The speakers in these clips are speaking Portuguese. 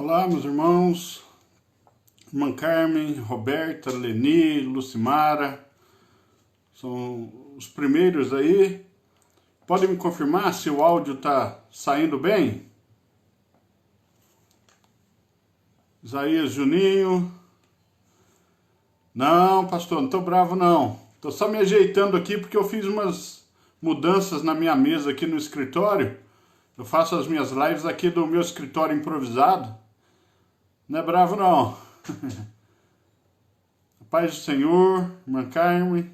Olá, meus irmãos, irmã Carmen, Roberta, Leni, Lucimara, são os primeiros aí. Podem me confirmar se o áudio está saindo bem? Isaías Juninho. Não, pastor, não estou bravo não. Estou só me ajeitando aqui porque eu fiz umas mudanças na minha mesa aqui no escritório. Eu faço as minhas lives aqui do meu escritório improvisado. Não é bravo não. A paz do Senhor, irmã Carmen.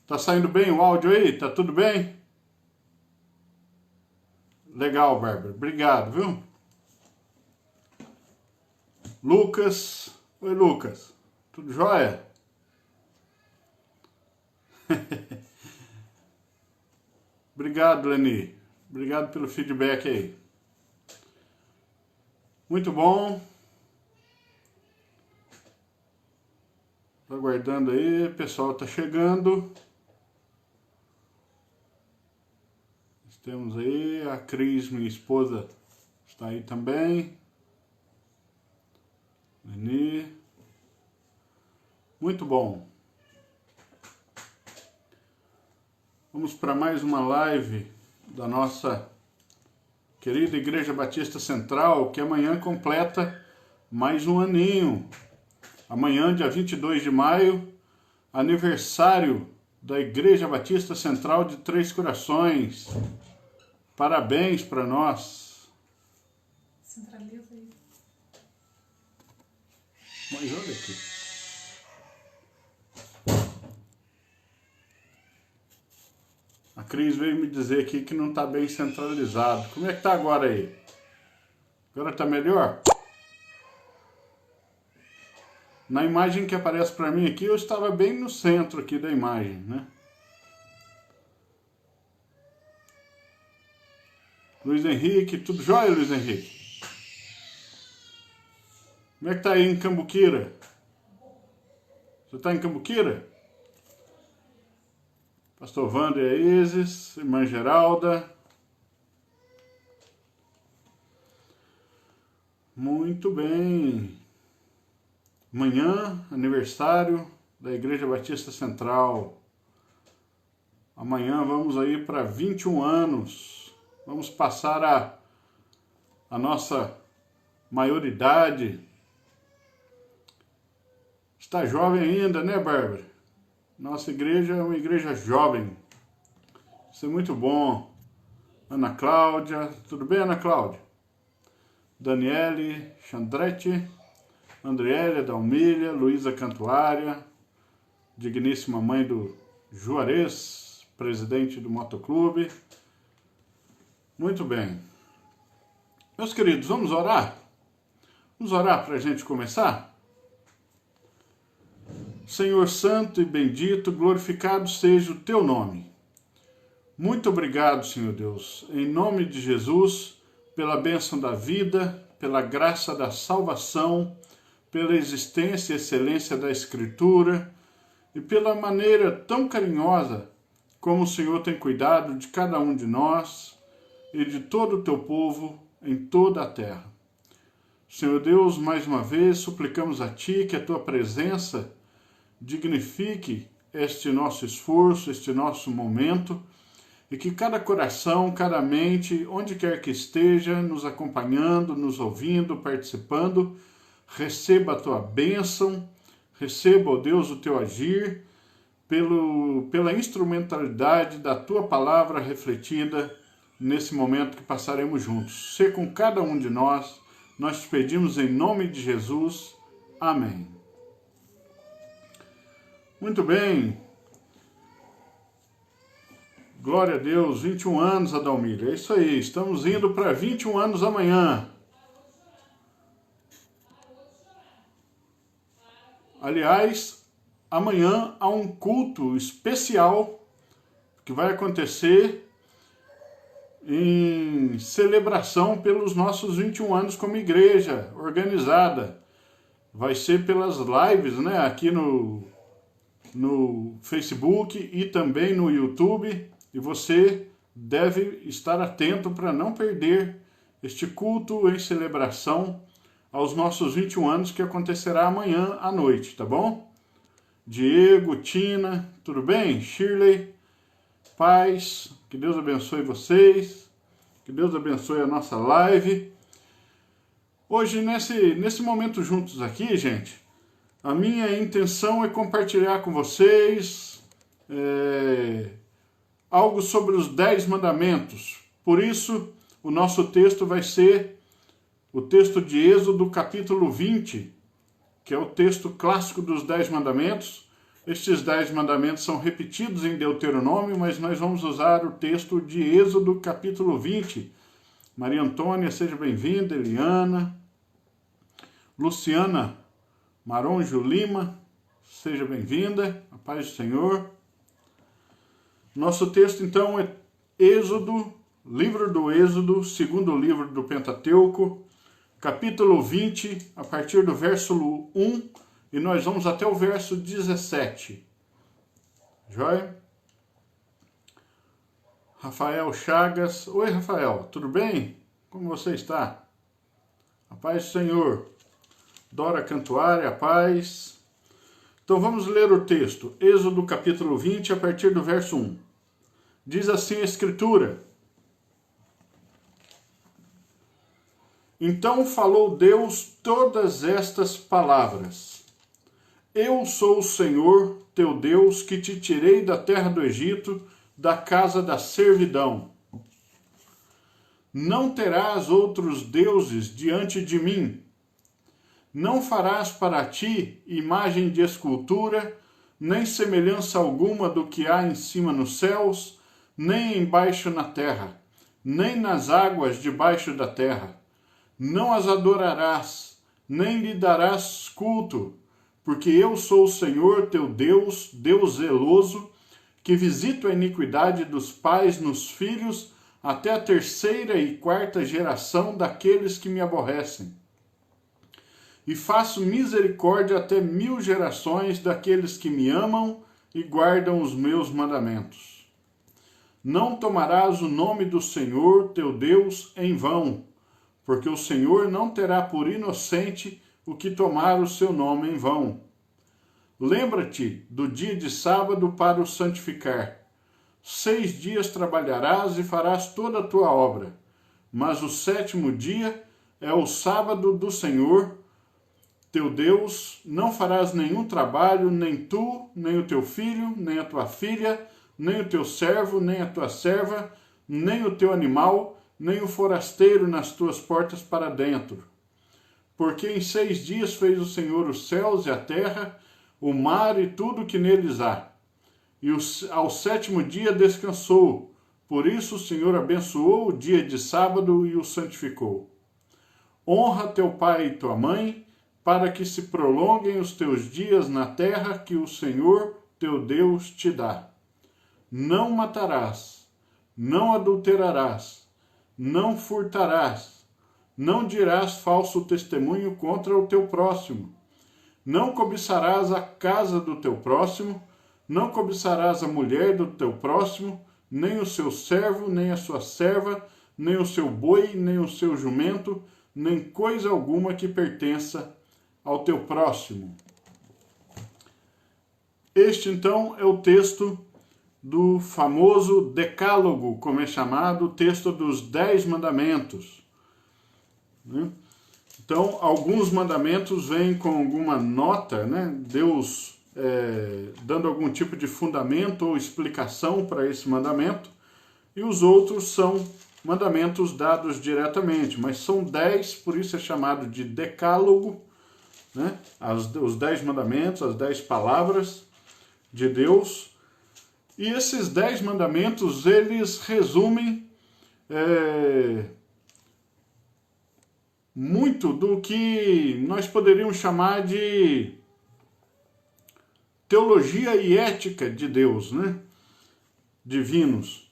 Tá saindo bem o áudio aí? Tá tudo bem? Legal, Bárbara. Obrigado, viu? Lucas. Oi, Lucas. Tudo jóia? Obrigado, Leni. Obrigado pelo feedback aí. Muito bom. Tô aguardando aí, o pessoal tá chegando. Temos aí a Cris, minha esposa, está aí também. Leni. Muito bom. Vamos para mais uma live da nossa querida Igreja Batista Central, que amanhã completa mais um aninho. Amanhã, dia 22 de maio, aniversário da Igreja Batista Central de Três Corações. Parabéns para nós. Centraliza aí. Mas olha aqui. A Cris veio me dizer aqui que não está bem centralizado. Como é que tá agora aí? Agora tá melhor? Na imagem que aparece para mim aqui, eu estava bem no centro aqui da imagem, né? Luiz Henrique, tudo jóia, Luiz Henrique? Como é que tá aí em Cambuquira? Você tá em Cambuquira? Pastor Wander Isis, irmã Geralda. Muito bem. Amanhã, aniversário da Igreja Batista Central. Amanhã vamos aí para 21 anos. Vamos passar a nossa maioridade. Está jovem ainda, né, Bárbara? Nossa igreja é uma igreja jovem. Isso é muito bom. Ana Cláudia, tudo bem, Ana Cláudia? Daniele, Chandrete, Andriélia, Dalmília, Luísa Cantuária, digníssima mãe do Juarez, presidente do motoclube. Muito bem. Meus queridos, vamos orar? Vamos orar para a gente começar? Senhor Santo e bendito, glorificado seja o Teu nome. Muito obrigado, Senhor Deus, em nome de Jesus, pela bênção da vida, pela graça da salvação, pela existência e excelência da Escritura e pela maneira tão carinhosa como o Senhor tem cuidado de cada um de nós e de todo o Teu povo em toda a terra. Senhor Deus, mais uma vez suplicamos a Ti que a Tua presença dignifique este nosso esforço, este nosso momento, e que cada coração, cada mente, onde quer que esteja, nos acompanhando, nos ouvindo, participando, receba a Tua bênção, receba, ó Deus, o Teu agir, pela instrumentalidade da Tua palavra refletida nesse momento que passaremos juntos. Sê com cada um de nós, nós te pedimos em nome de Jesus. Amém. Muito bem. Glória a Deus, 21 anos, Adalmília. É isso aí, estamos indo para 21 anos amanhã. Aliás, amanhã há um culto especial que vai acontecer em celebração pelos nossos 21 anos como igreja organizada. Vai ser pelas lives, né, aqui no Facebook e também no YouTube, e você deve estar atento para não perder este culto em celebração aos nossos 21 anos que acontecerá amanhã à noite, tá bom? Diego, Tina, tudo bem? Shirley, paz, que Deus abençoe vocês, que Deus abençoe a nossa live. Hoje, nesse momento juntos aqui, gente, a minha intenção é compartilhar com vocês algo sobre os 10 mandamentos. Por isso, o nosso texto vai ser o texto de Êxodo, capítulo 20, que é o texto clássico dos 10 mandamentos. Estes 10 mandamentos são repetidos em Deuteronômio, mas nós vamos usar o texto de Êxodo, capítulo 20. Maria Antônia, seja bem-vinda. Eliana, Luciana Maronjo Lima, seja bem-vinda. A paz do Senhor. Nosso texto, então, é Êxodo, livro do Êxodo, segundo livro do Pentateuco, capítulo 20, a partir do verso 1, e nós vamos até o verso 17. Joia? Rafael Chagas. Oi, Rafael, tudo bem? Como você está? A paz do Senhor. Dora Cantuária, a paz. Então vamos ler o texto. Êxodo capítulo 20, a partir do verso 1. Diz assim a Escritura: Então falou Deus todas estas palavras: Eu sou o Senhor, teu Deus, que te tirei da terra do Egito, da casa da servidão. Não terás outros deuses diante de mim. Não farás para ti imagem de escultura, nem semelhança alguma do que há em cima nos céus, nem embaixo na terra, nem nas águas debaixo da terra. Não as adorarás, nem lhe darás culto, porque eu sou o Senhor teu Deus, Deus zeloso, que visito a iniquidade dos pais nos filhos, até a 3ª e 4ª geração daqueles que me aborrecem. E faço misericórdia até 1000 gerações daqueles que me amam e guardam os meus mandamentos. Não tomarás o nome do Senhor teu Deus em vão, porque o Senhor não terá por inocente o que tomar o seu nome em vão. Lembra-te do dia de sábado para o santificar. 6 dias trabalharás e farás toda a tua obra, mas o 7º dia é o sábado do Senhor, teu Deus. Não farás nenhum trabalho, nem tu, nem o teu filho, nem a tua filha, nem o teu servo, nem a tua serva, nem o teu animal, nem o forasteiro nas tuas portas para dentro. Porque em 6 dias fez o Senhor os céus e a terra, o mar e tudo que neles há. E ao 7º dia descansou. Por isso o Senhor abençoou o dia de sábado e o santificou. Honra teu pai e tua mãe, para que se prolonguem os teus dias na terra que o Senhor teu Deus te dá. Não matarás, não adulterarás, não furtarás, não dirás falso testemunho contra o teu próximo, não cobiçarás a casa do teu próximo, não cobiçarás a mulher do teu próximo, nem o seu servo, nem a sua serva, nem o seu boi, nem o seu jumento, nem coisa alguma que pertença ao teu próximo. Este, então, é o texto do famoso Decálogo, como é chamado, o texto dos 10 mandamentos. Então, alguns mandamentos vêm com alguma nota, né? Deus dando algum tipo de fundamento ou explicação para esse mandamento, e os outros são mandamentos dados diretamente, mas são 10, por isso é chamado de Decálogo, né? Os 10 mandamentos, as 10 palavras de Deus. E esses 10 mandamentos, eles resumem muito do que nós poderíamos chamar de teologia e ética de Deus, né? Divinos.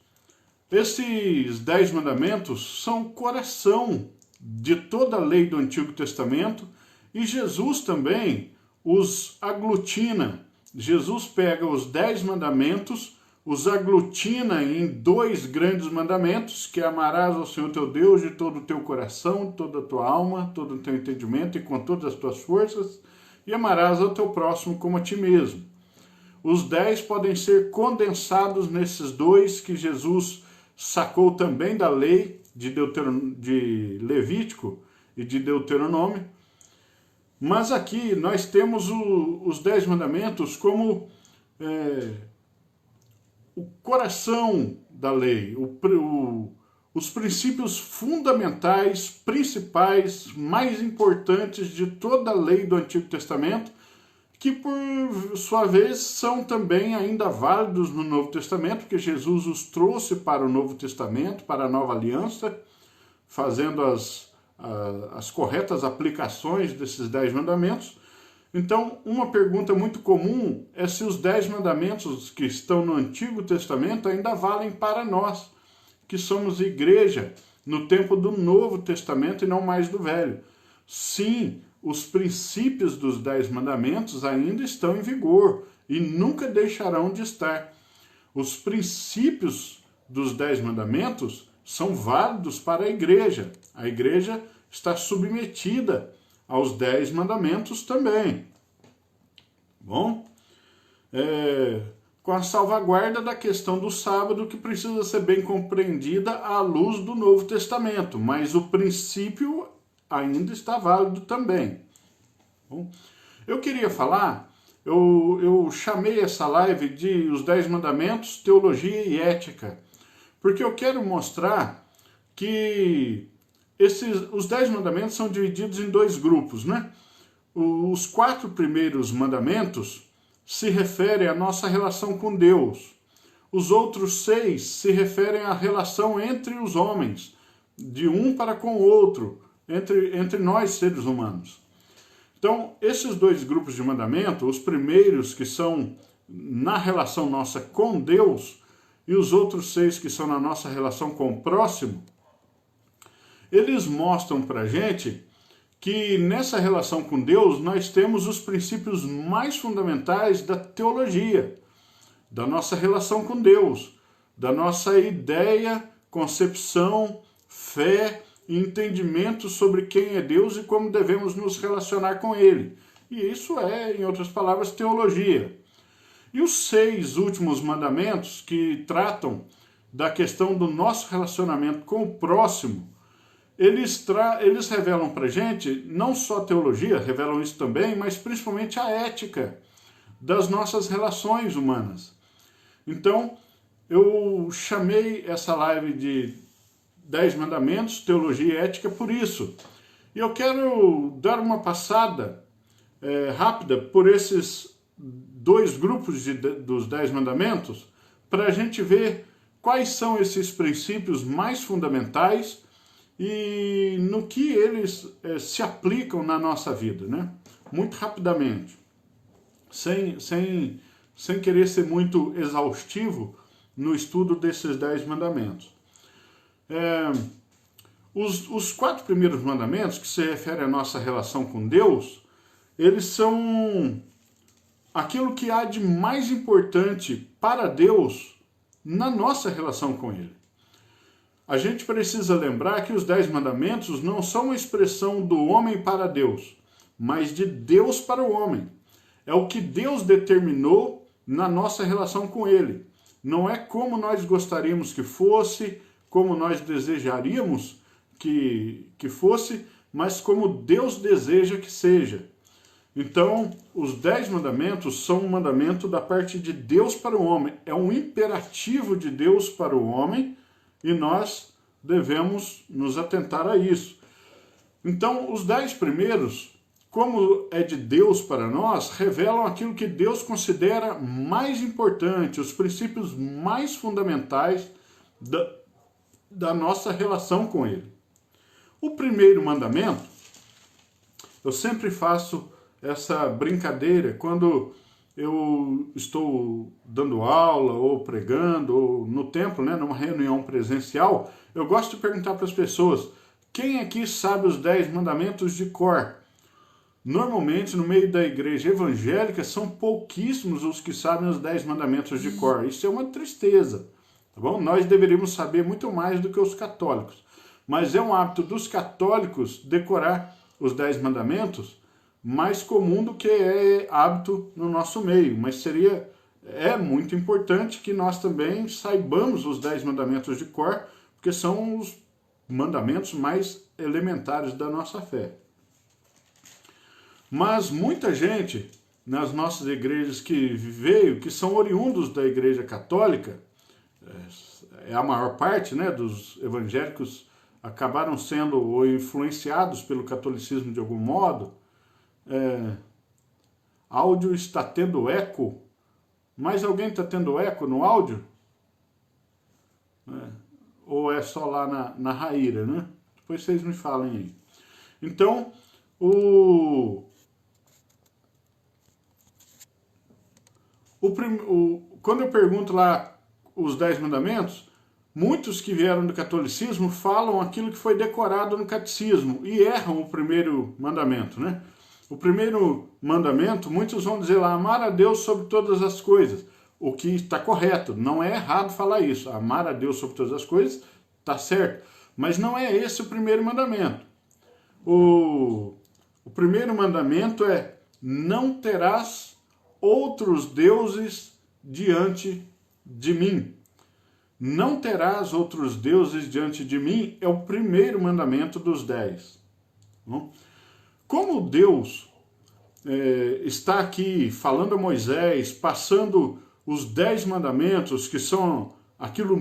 Esses 10 mandamentos são o coração de toda a lei do Antigo Testamento, e Jesus também os aglutina. Jesus pega os 10 mandamentos, os aglutina em dois grandes mandamentos, que é amarás ao Senhor teu Deus de todo o teu coração, de toda a tua alma, todo o teu entendimento e com todas as tuas forças, e amarás ao teu próximo como a ti mesmo. Os 10 podem ser condensados nesses dois que Jesus sacou também da lei de Levítico e de Deuteronômio. Mas aqui nós temos os 10 mandamentos como o coração da lei, os princípios fundamentais, principais, mais importantes de toda a lei do Antigo Testamento, que por sua vez são também ainda válidos no Novo Testamento, porque Jesus os trouxe para o Novo Testamento, para a Nova Aliança, fazendo as corretas aplicações desses 10 mandamentos. Então, uma pergunta muito comum é se os 10 mandamentos que estão no Antigo Testamento ainda valem para nós, que somos igreja no tempo do Novo Testamento e não mais do Velho. Sim, os princípios dos 10 mandamentos ainda estão em vigor e nunca deixarão de estar. Os princípios dos 10 mandamentos são válidos para a igreja. A igreja está submetida aos 10 mandamentos também. Bom, com a salvaguarda da questão do sábado, que precisa ser bem compreendida à luz do Novo Testamento, mas o princípio ainda está válido também. Bom, eu queria falar, eu chamei essa live de Os 10 Mandamentos, Teologia e Ética, porque eu quero mostrar que os 10 mandamentos são divididos em dois grupos, né? Os 4 primeiros mandamentos se referem à nossa relação com Deus. Os outros 6 se referem à relação entre os homens, de um para com o outro, entre nós seres humanos. Então, esses dois grupos de mandamento, os primeiros que são na relação nossa com Deus, e os outros 6 que são na nossa relação com o próximo, eles mostram para a gente que nessa relação com Deus nós temos os princípios mais fundamentais da teologia, da nossa relação com Deus, da nossa ideia, concepção, fé e entendimento sobre quem é Deus e como devemos nos relacionar com Ele. E isso é, em outras palavras, teologia. E os 6 últimos mandamentos que tratam da questão do nosso relacionamento com o próximo, eles revelam para a gente, não só teologia, revelam isso também, mas principalmente a ética das nossas relações humanas. Então, eu chamei essa live de 10 mandamentos, teologia e ética por isso. E eu quero dar uma passada rápida por esses 2 grupos dos 10 mandamentos, para a gente ver quais são esses princípios mais fundamentais e no que eles se aplicam na nossa vida, né? Muito rapidamente, sem querer ser muito exaustivo no estudo desses 10 mandamentos. Os 4 primeiros mandamentos, que se referem à nossa relação com Deus, eles são aquilo que há de mais importante para Deus na nossa relação com Ele. A gente precisa lembrar que os 10 mandamentos não são uma expressão do homem para Deus, mas de Deus para o homem. É o que Deus determinou na nossa relação com Ele. Não é como nós gostaríamos que fosse, como nós desejaríamos que fosse, mas como Deus deseja que seja. Então, os 10 mandamentos são um mandamento da parte de Deus para o homem. É um imperativo de Deus para o homem e nós devemos nos atentar a isso. Então, os 10 primeiros, como é de Deus para nós, revelam aquilo que Deus considera mais importante, os princípios mais fundamentais da nossa relação com Ele. O primeiro mandamento, eu sempre faço essa brincadeira quando eu estou dando aula ou pregando ou no templo, né, numa reunião presencial, eu gosto de perguntar para as pessoas: quem aqui sabe os 10 mandamentos de cor? Normalmente, no meio da igreja evangélica, são pouquíssimos os que sabem os 10 mandamentos de cor. Isso é uma tristeza, tá bom? Nós deveríamos saber muito mais do que os católicos. Mas é um hábito dos católicos decorar os 10 mandamentos mais comum do que é hábito no nosso meio. Mas é muito importante que nós também saibamos os 10 mandamentos de cor, porque são os mandamentos mais elementares da nossa fé. Mas muita gente nas nossas igrejas que são oriundos da igreja católica, é a maior parte, né, dos evangélicos acabaram sendo influenciados pelo catolicismo de algum modo. Áudio está tendo eco. Mais alguém está tendo eco no áudio? Ou é só lá na Raíra, né? Depois vocês me falem aí. Então, quando eu pergunto lá os 10 mandamentos, muitos que vieram do catolicismo falam aquilo que foi decorado no catecismo e erram o primeiro mandamento, né? O primeiro mandamento, muitos vão dizer lá, amar a Deus sobre todas as coisas, o que está correto, não é errado falar isso, amar a Deus sobre todas as coisas, está certo, mas não é esse o primeiro mandamento. O primeiro mandamento é, não terás outros deuses diante de mim. Não terás outros deuses diante de mim é o primeiro mandamento dos 10. Como Deus está aqui falando a Moisés, passando os 10 mandamentos, que são aquilo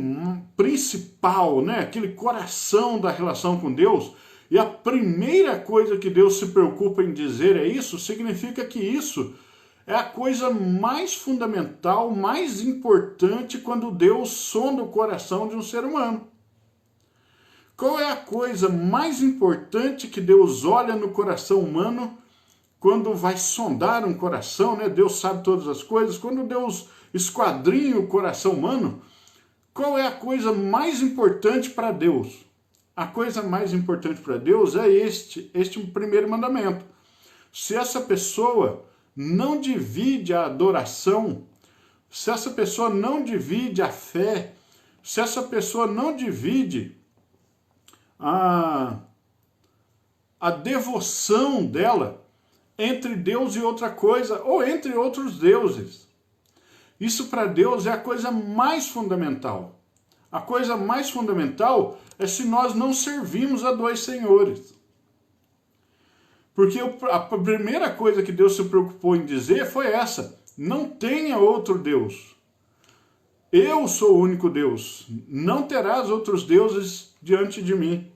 principal, né? Aquele coração da relação com Deus, e a primeira coisa que Deus se preocupa em dizer é isso, significa que isso é a coisa mais fundamental, mais importante quando Deus sonda o coração de um ser humano. Qual é a coisa mais importante que Deus olha no coração humano quando vai sondar um coração, né? Deus sabe todas as coisas. Quando Deus esquadrinha o coração humano, qual é a coisa mais importante para Deus? A coisa mais importante para Deus é este primeiro mandamento. Se essa pessoa não divide a adoração, se essa pessoa não divide a fé, se essa pessoa não divide a devoção dela entre Deus e outra coisa, ou entre outros deuses, isso para Deus é a coisa mais fundamental. A coisa mais fundamental é se nós não servimos a dois senhores. Porque a primeira coisa que Deus se preocupou em dizer foi essa: não tenha outro Deus. Eu sou o único Deus. Não terás outros deuses diante de mim.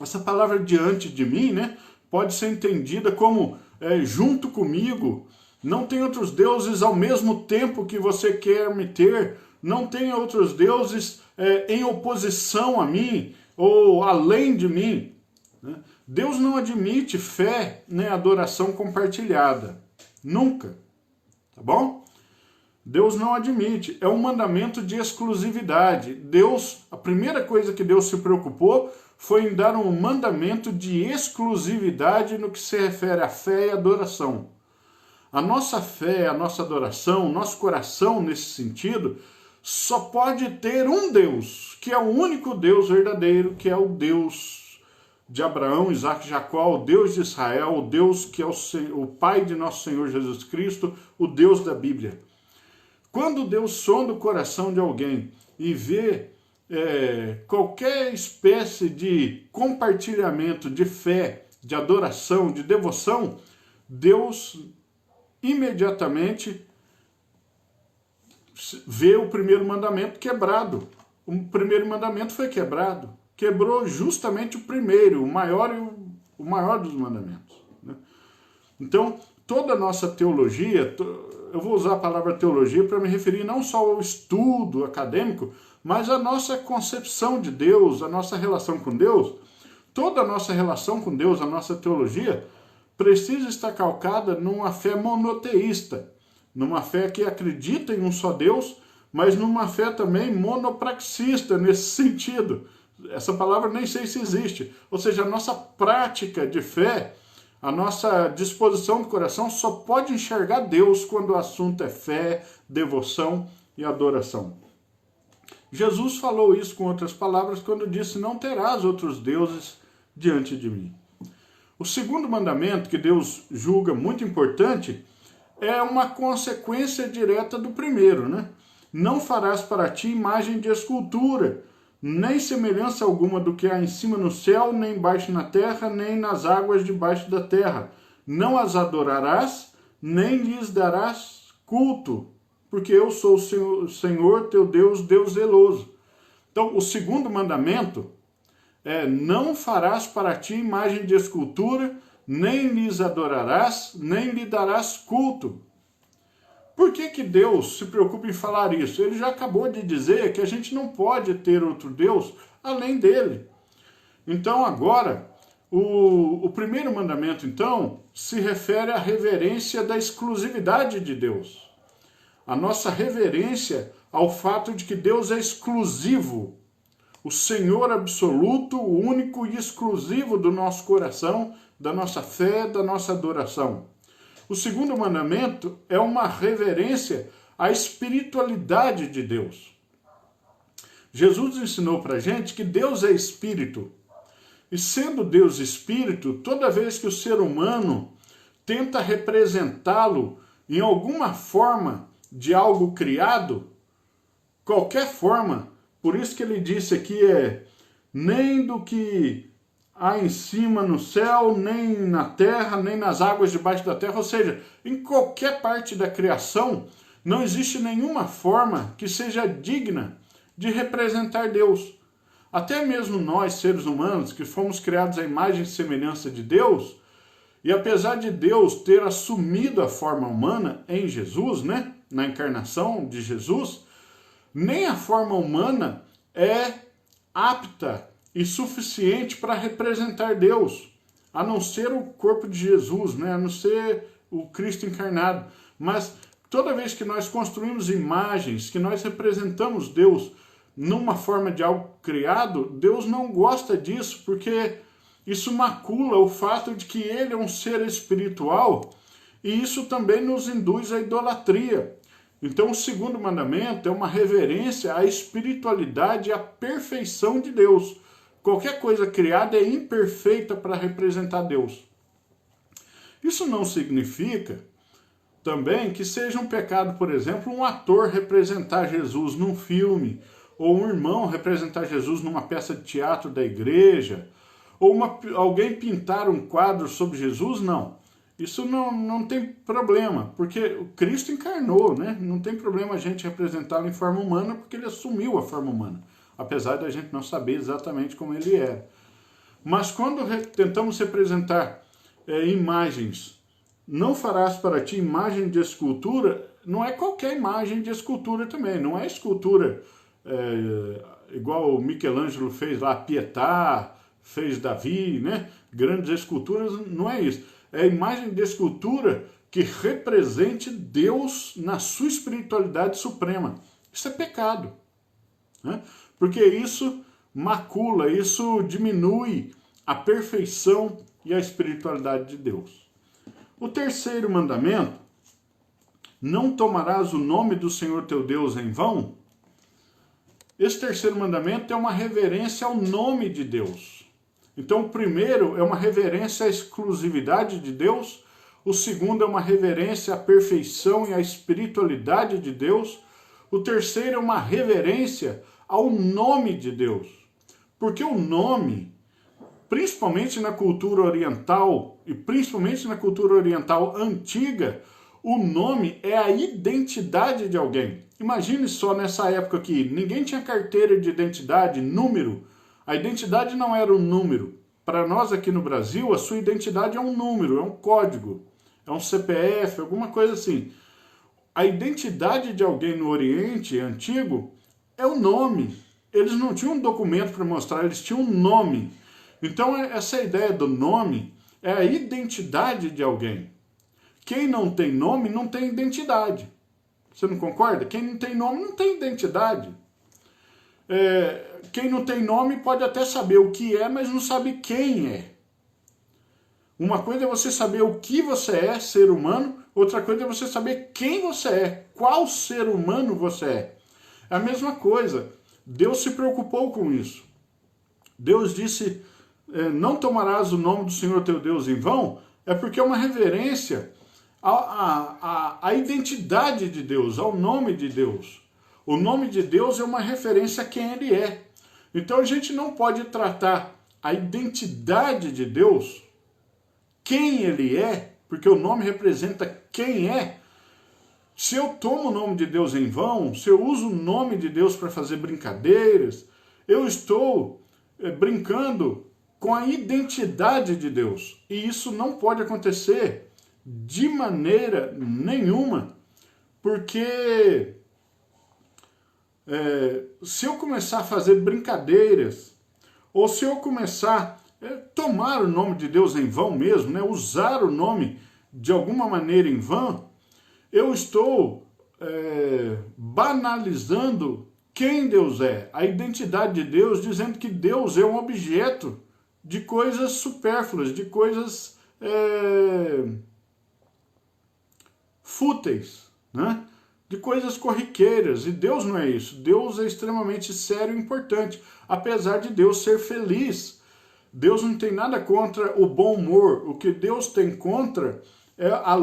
Essa palavra diante de mim, né, pode ser entendida como junto comigo. Não tem outros deuses ao mesmo tempo que você quer me ter. Não tem outros deuses em oposição a mim ou além de mim. Deus não admite fé nem adoração compartilhada. Nunca. Tá bom? Deus não admite. É um mandamento de exclusividade. A primeira coisa que Deus se preocupou foi em dar um mandamento de exclusividade no que se refere à fé e adoração. A nossa fé, a nossa adoração, o nosso coração nesse sentido, só pode ter um Deus, que é o único Deus verdadeiro, que é o Deus de Abraão, Isaac e Jacó, o Deus de Israel, o Deus que é o Pai de nosso Senhor Jesus Cristo, o Deus da Bíblia. Quando Deus sonda o coração de alguém e vê qualquer espécie de compartilhamento de fé, de adoração, de devoção, Deus imediatamente vê o primeiro mandamento quebrado. O primeiro mandamento foi quebrado. Quebrou justamente o primeiro, o maior dos mandamentos. Né? Então, toda a nossa teologia, eu vou usar a palavra teologia para me referir não só ao estudo acadêmico, mas à nossa concepção de Deus, a nossa relação com Deus. Toda a nossa relação com Deus, a nossa teologia, precisa estar calcada numa fé monoteísta, numa fé que acredita em um só Deus, mas numa fé também monopraxista nesse sentido. Essa palavra nem sei se existe. Ou seja, a nossa prática de fé, A nossa disposição do coração só pode enxergar Deus quando o assunto é fé, devoção e adoração. Jesus falou isso com outras palavras quando disse: não terás outros deuses diante de mim. O segundo mandamento, que Deus julga muito importante, é uma consequência direta do primeiro, né? Não farás para ti imagem de escultura, nem semelhança alguma do que há em cima no céu, nem embaixo na terra, nem nas águas debaixo da terra. Não as adorarás, nem lhes darás culto, porque eu sou o Senhor teu Deus, Deus zeloso. Então, o segundo mandamento é: não farás para ti imagem de escultura, nem lhes adorarás, nem lhe darás culto. Por que Deus se preocupa em falar isso? Ele já acabou de dizer que a gente não pode ter outro Deus além dele. Então agora, o primeiro mandamento então se refere à reverência da exclusividade de Deus. A nossa reverência ao fato de que Deus é exclusivo, o Senhor absoluto, o único e exclusivo do nosso coração, da nossa fé, da nossa adoração. O segundo mandamento é uma reverência à espiritualidade de Deus. Jesus ensinou para a gente que Deus é espírito. E sendo Deus espírito, toda vez que o ser humano tenta representá-lo em alguma forma de algo criado, qualquer forma, por isso que ele disse aqui nem do que há em cima no céu, nem na terra, nem nas águas debaixo da terra, ou seja, em qualquer parte da criação, não existe nenhuma forma que seja digna de representar Deus. Até mesmo nós, seres humanos, que fomos criados à imagem e semelhança de Deus, e apesar de Deus ter assumido a forma humana em Jesus, né, na encarnação de Jesus, nem a forma humana é apta e suficiente para representar Deus, a não ser o corpo de Jesus, né? A não ser o Cristo encarnado. Mas toda vez que nós construímos imagens, que nós representamos Deus numa forma de algo criado, Deus não gosta disso, porque isso macula o fato de que ele é um ser espiritual, e isso também nos induz à idolatria. Então o segundo mandamento é uma reverência à espiritualidade e à perfeição de Deus. Qualquer coisa criada é imperfeita para representar Deus. Isso não significa também que seja um pecado, por exemplo, um ator representar Jesus num filme, ou um irmão representar Jesus numa peça de teatro da igreja, ou alguém pintar um quadro sobre Jesus, não. Isso não tem problema, porque o Cristo encarnou, né? Não tem problema a gente representá-lo em forma humana, porque ele assumiu a forma humana, apesar da gente não saber exatamente como ele era. Mas quando tentamos representar imagens, não farás para ti imagem de escultura, não é qualquer imagem de escultura também, não é escultura igual o Michelangelo fez lá, Pietà, fez Davi, né? Grandes esculturas, não é isso. É a imagem de escultura que represente Deus na sua espiritualidade suprema. Isso é pecado, né? Porque isso macula, isso diminui a perfeição e a espiritualidade de Deus. O terceiro mandamento: não tomarás o nome do Senhor teu Deus em vão. Esse terceiro mandamento é uma reverência ao nome de Deus. Então o primeiro é uma reverência à exclusividade de Deus, o segundo é uma reverência à perfeição e à espiritualidade de Deus, o terceiro é uma reverência ao nome de Deus. Porque o nome, principalmente na cultura oriental, e principalmente na cultura oriental antiga, o nome é a identidade de alguém. Imagine só nessa época que ninguém tinha carteira de identidade, número. A identidade não era um número. Para nós aqui no Brasil, a sua identidade é um número, é um código, é um CPF, alguma coisa assim. A identidade de alguém no Oriente Antigo é o nome. Eles não tinham um documento para mostrar, eles tinham um nome. Então essa ideia do nome é a identidade de alguém. Quem não tem nome não tem identidade. Você não concorda? Quem não tem nome não tem identidade. Quem não tem nome pode até saber o que é, mas não sabe quem é. Uma coisa é você saber o que você é, ser humano, outra coisa é você saber quem você é, qual ser humano você é. É a mesma coisa. Deus se preocupou com isso. Deus disse, não tomarás o nome do Senhor teu Deus em vão, é porque é uma reverência à identidade de Deus, ao nome de Deus. O nome de Deus é uma referência a quem Ele é. Então a gente não pode tratar a identidade de Deus, quem Ele é, porque o nome representa quem é. Se eu tomo o nome de Deus em vão, se eu uso o nome de Deus para fazer brincadeiras, eu estou brincando com a identidade de Deus. E isso não pode acontecer de maneira nenhuma, porque se eu começar a fazer brincadeiras, ou se eu começar a tomar o nome de Deus em vão mesmo, né, usar o nome de alguma maneira em vão, eu estou banalizando quem Deus é, a identidade de Deus, dizendo que Deus é um objeto de coisas supérfluas, de coisas fúteis, né? De coisas corriqueiras. E Deus não é isso. Deus é extremamente sério e importante, apesar de Deus ser feliz. Deus não tem nada contra o bom humor. O que Deus tem contra é a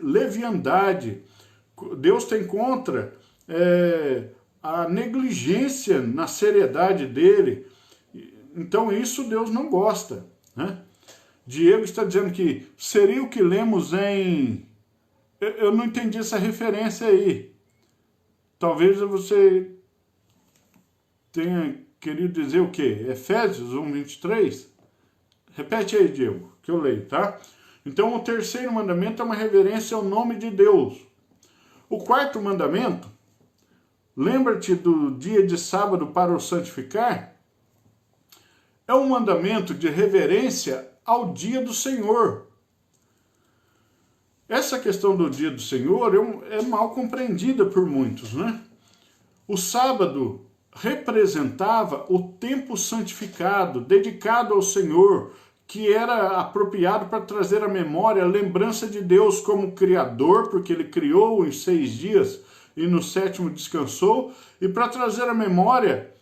leviandade. Deus tem contra a negligência na seriedade dele. Então isso Deus não gosta, né? Diego está dizendo que seria o que lemos em... Eu não entendi essa referência aí. Talvez você tenha querido dizer o quê? Efésios 1:23? Repete aí, Diego, que eu leio, tá? Então o terceiro mandamento é uma reverência ao nome de Deus. O quarto mandamento, lembra-te do dia de sábado para o santificar, é um mandamento de reverência ao dia do Senhor. Essa questão do dia do Senhor é mal compreendida por muitos, né? O sábado representava o tempo santificado, dedicado ao Senhor, que era apropriado para trazer à memória a lembrança de Deus como Criador, porque Ele criou em 6 dias e no 7º descansou, e para trazer à memória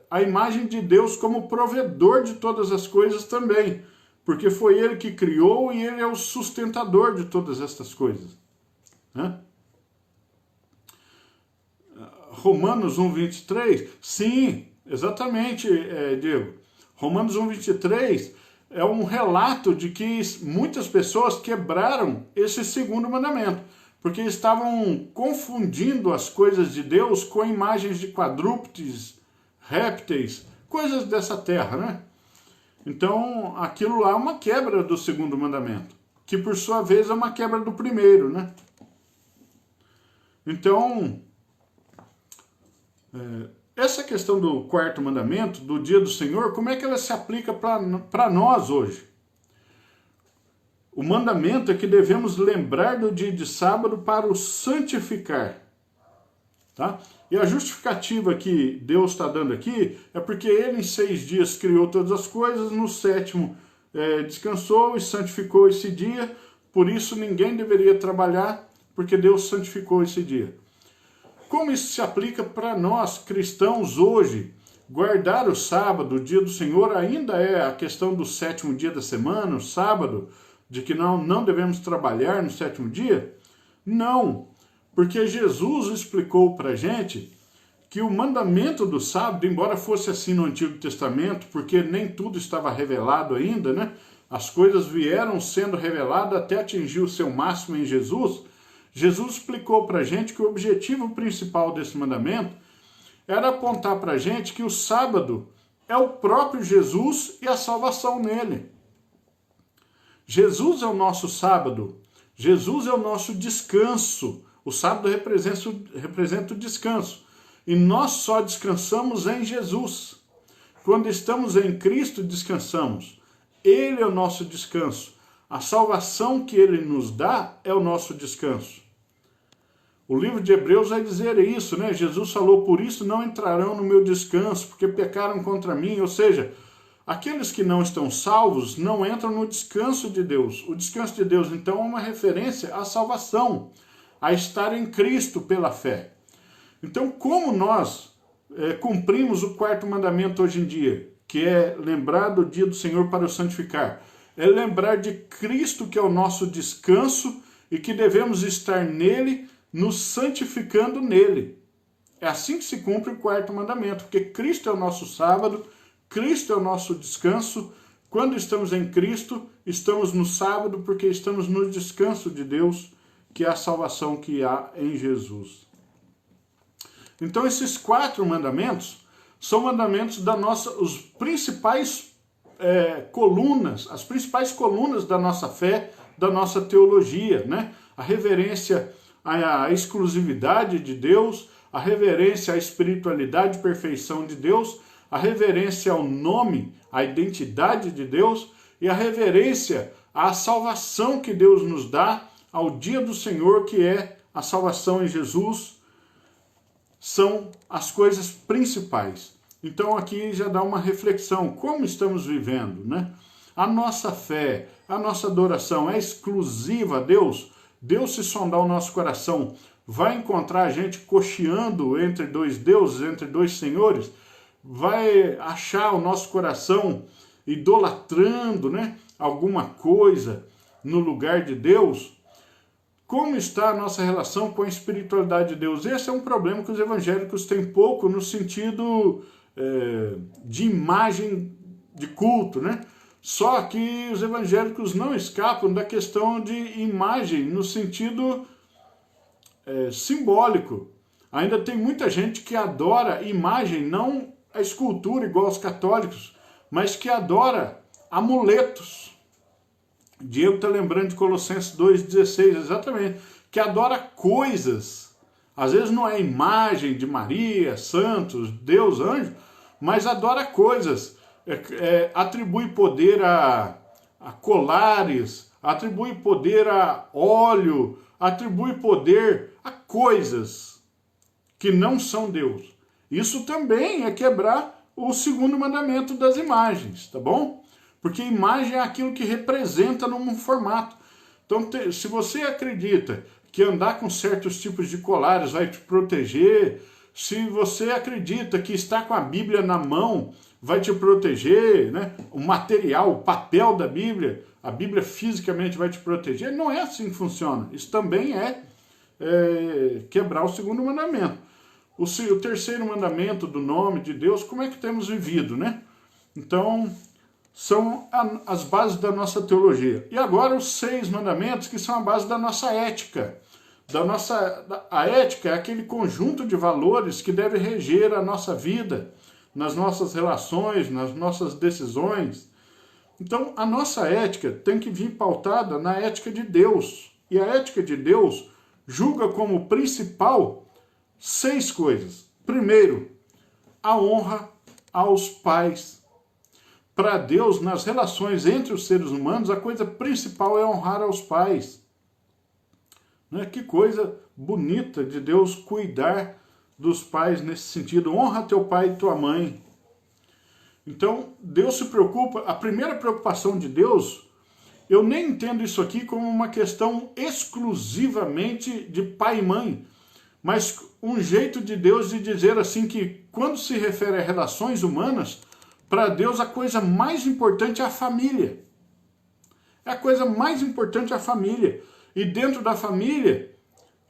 a imagem de Deus como provedor de todas as coisas também, porque foi Ele que criou e Ele é o sustentador de todas estas coisas, né? Romanos 1:23, sim, exatamente, Diego. Romanos 1:23 é um relato de que muitas pessoas quebraram esse segundo mandamento, porque estavam confundindo as coisas de Deus com imagens de quadrúpedes, répteis, coisas dessa terra, né? Então, aquilo lá é uma quebra do segundo mandamento, que por sua vez é uma quebra do primeiro, né? Então, essa questão do quarto mandamento, do dia do Senhor, como é que ela se aplica para nós hoje? O mandamento é que devemos lembrar do dia de sábado para o santificar, tá? E a justificativa que Deus está dando aqui é porque Ele em 6 dias criou todas as coisas, no 7º descansou e santificou esse dia, por isso ninguém deveria trabalhar, porque Deus santificou esse dia. Como isso se aplica para nós cristãos hoje? Guardar o sábado, o dia do Senhor, ainda é a questão do 7º dia da semana, o sábado, de que não devemos trabalhar no 7º dia? Não, porque Jesus explicou para a gente que o mandamento do sábado, embora fosse assim no Antigo Testamento, porque nem tudo estava revelado ainda, né? As coisas vieram sendo reveladas até atingir o seu máximo em Jesus. Jesus explicou para a gente que o objetivo principal desse mandamento era apontar para a gente que o sábado é o próprio Jesus e a salvação nele. Jesus é o nosso sábado, Jesus é o nosso descanso. O sábado representa o descanso. E nós só descansamos em Jesus. Quando estamos em Cristo, descansamos. Ele é o nosso descanso. A salvação que Ele nos dá é o nosso descanso. O livro de Hebreus vai dizer isso, né? Jesus falou, por isso não entrarão no meu descanso, porque pecaram contra mim. Ou seja, Aqueles que não estão salvos não entram no descanso de Deus. O descanso de Deus, então, é uma referência à salvação, a estar em Cristo pela fé. Então, como nós cumprimos o quarto mandamento hoje em dia, que é lembrar do dia do Senhor para o santificar? É lembrar de Cristo, que é o nosso descanso, e que devemos estar nele, nos santificando nele. É assim que se cumpre o quarto mandamento, porque Cristo é o nosso sábado, Cristo é o nosso descanso. Quando estamos em Cristo, estamos no sábado, porque estamos no descanso de Deus, que é a salvação que há em Jesus. Então, esses 4 mandamentos são mandamentos da nossa, os principais colunas, as principais colunas da nossa fé, da nossa teologia, né? A reverência à exclusividade de Deus, a reverência à espiritualidade e perfeição de Deus, a reverência ao nome, à identidade de Deus e a reverência à salvação que Deus nos dá, ao dia do Senhor, que é a salvação em Jesus, são as coisas principais. Então aqui já dá uma reflexão, como estamos vivendo, né? A nossa fé, a nossa adoração é exclusiva a Deus? Deus, se sondar o nosso coração, vai encontrar a gente cocheando entre 2 deuses, entre 2 senhores? Vai achar o nosso coração idolatrando, né, alguma coisa no lugar de Deus? Como está a nossa relação com a espiritualidade de Deus? Esse é um problema que os evangélicos têm pouco no sentido de imagem de culto, né? Só que os evangélicos não escapam da questão de imagem no sentido simbólico. Ainda tem muita gente que adora imagem, não a escultura igual aos católicos, mas que adora amuletos. Diego está lembrando de Colossenses 2,16, exatamente, que adora coisas. Às vezes não é imagem de Maria, santos, Deus, anjo, mas adora coisas. Atribui poder a colares, atribui poder a óleo, atribui poder a coisas que não são Deus. Isso também é quebrar o 2º mandamento das imagens, tá bom? Porque imagem é aquilo que representa num formato. Então, se você acredita que andar com certos tipos de colares vai te proteger, se você acredita que estar com a Bíblia na mão vai te proteger, né? O material, o papel da Bíblia, a Bíblia fisicamente vai te proteger, não é assim que funciona. Isso também é quebrar o 2º mandamento. O 3º mandamento do nome de Deus, como é que temos vivido, né? Então, são as bases da nossa teologia. E agora os 6 mandamentos, que são a base da nossa ética. A ética é aquele conjunto de valores que deve reger a nossa vida, nas nossas relações, nas nossas decisões. Então, a nossa ética tem que vir pautada na ética de Deus. E a ética de Deus julga como principal 6 coisas. Primeiro, a honra aos pais. Para Deus, nas relações entre os seres humanos, a coisa principal é honrar aos pais. Né? Que coisa bonita de Deus cuidar dos pais nesse sentido. Honra teu pai e tua mãe. Então, Deus se preocupa, a primeira preocupação de Deus, eu nem entendo isso aqui como uma questão exclusivamente de pai e mãe, mas um jeito de Deus de dizer assim que quando se refere a relações humanas, para Deus a coisa mais importante é a família. É a coisa mais importante a família. E dentro da família,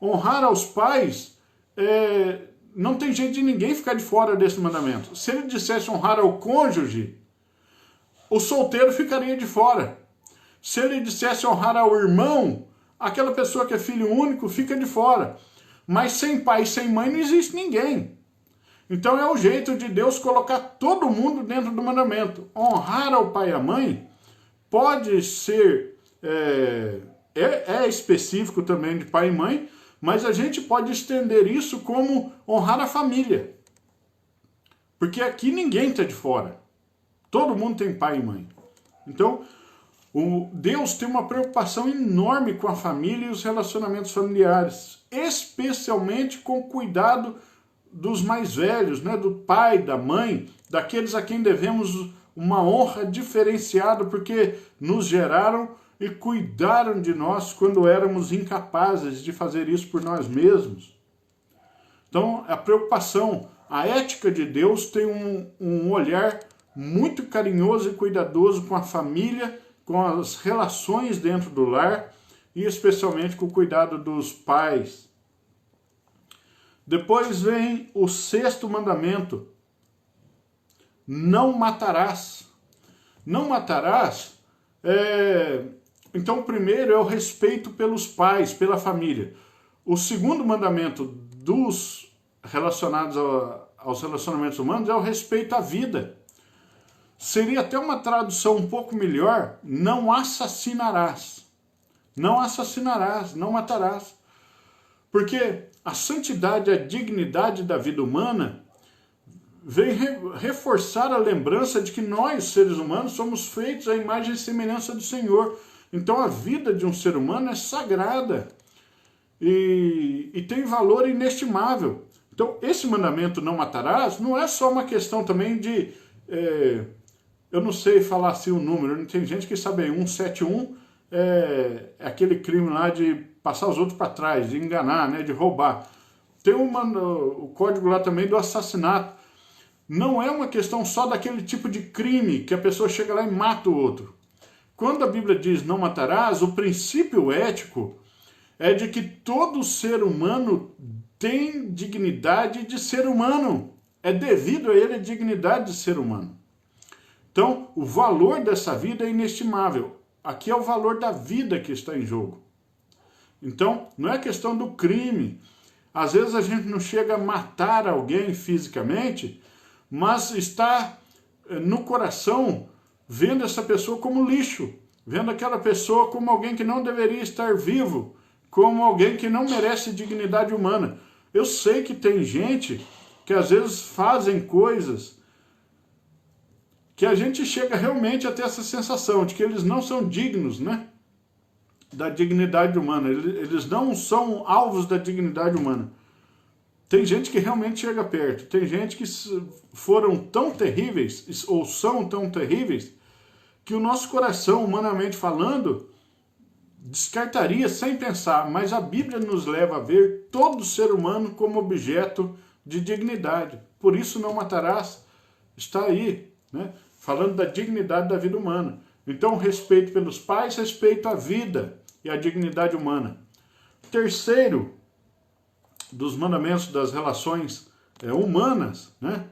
honrar aos pais, não tem jeito de ninguém ficar de fora desse mandamento. Se ele dissesse honrar ao cônjuge, o solteiro ficaria de fora. Se ele dissesse honrar ao irmão, aquela pessoa que é filho único fica de fora. Mas sem pai e sem mãe não existe ninguém. Então é o jeito de Deus colocar todo mundo dentro do mandamento. Honrar ao pai e à mãe pode ser, específico também de pai e mãe, mas a gente pode estender isso como honrar a família. Porque aqui ninguém está de fora. Todo mundo tem pai e mãe. Então, Deus tem uma preocupação enorme com a família e os relacionamentos familiares, especialmente com o cuidado dos mais velhos, né? Do pai, da mãe, daqueles a quem devemos uma honra diferenciada, porque nos geraram e cuidaram de nós quando éramos incapazes de fazer isso por nós mesmos. Então, a preocupação, a ética de Deus tem um olhar muito carinhoso e cuidadoso com a família, com as relações dentro do lar e especialmente com o cuidado dos pais. Depois vem o 6º mandamento: não matarás. Não matarás, então o primeiro é o respeito pelos pais, pela família. O 2º mandamento dos relacionados aos relacionamentos humanos é o respeito à vida. Seria até uma tradução um pouco melhor: não assassinarás. Não assassinarás, não matarás. Porque a santidade e a dignidade da vida humana vem reforçar a lembrança de que nós, seres humanos, somos feitos à imagem e semelhança do Senhor. Então a vida de um ser humano é sagrada e tem valor inestimável. Então esse mandamento, não matarás, não é só uma questão também de... eu não sei falar assim o número, não tem gente que sabe aí, 171 é aquele crime lá de passar os outros para trás, de enganar, né, de roubar. Tem o código lá também do assassinato. Não é uma questão só daquele tipo de crime que a pessoa chega lá e mata o outro. Quando a Bíblia diz não matarás, o princípio ético é de que todo ser humano tem dignidade de ser humano. É devido a ele a dignidade de ser humano. Então, o valor dessa vida é inestimável. Aqui é o valor da vida que está em jogo. Então, não é questão do crime. Às vezes a gente não chega a matar alguém fisicamente, mas está no coração vendo essa pessoa como lixo, vendo aquela pessoa como alguém que não deveria estar vivo, como alguém que não merece dignidade humana. Eu sei que tem gente que às vezes fazem coisas que a gente chega realmente a ter essa sensação de que eles não são dignos, né, da dignidade humana. Eles não são alvos da dignidade humana. Tem gente que realmente chega perto. Tem gente que foram tão terríveis, ou são tão terríveis, que o nosso coração, humanamente falando, descartaria sem pensar. Mas a Bíblia nos leva a ver todo ser humano como objeto de dignidade. Por isso não matarás, está aí, né? Falando da dignidade da vida humana. Então, respeito pelos pais, respeito à vida e à dignidade humana. Terceiro dos mandamentos das relações humanas, né?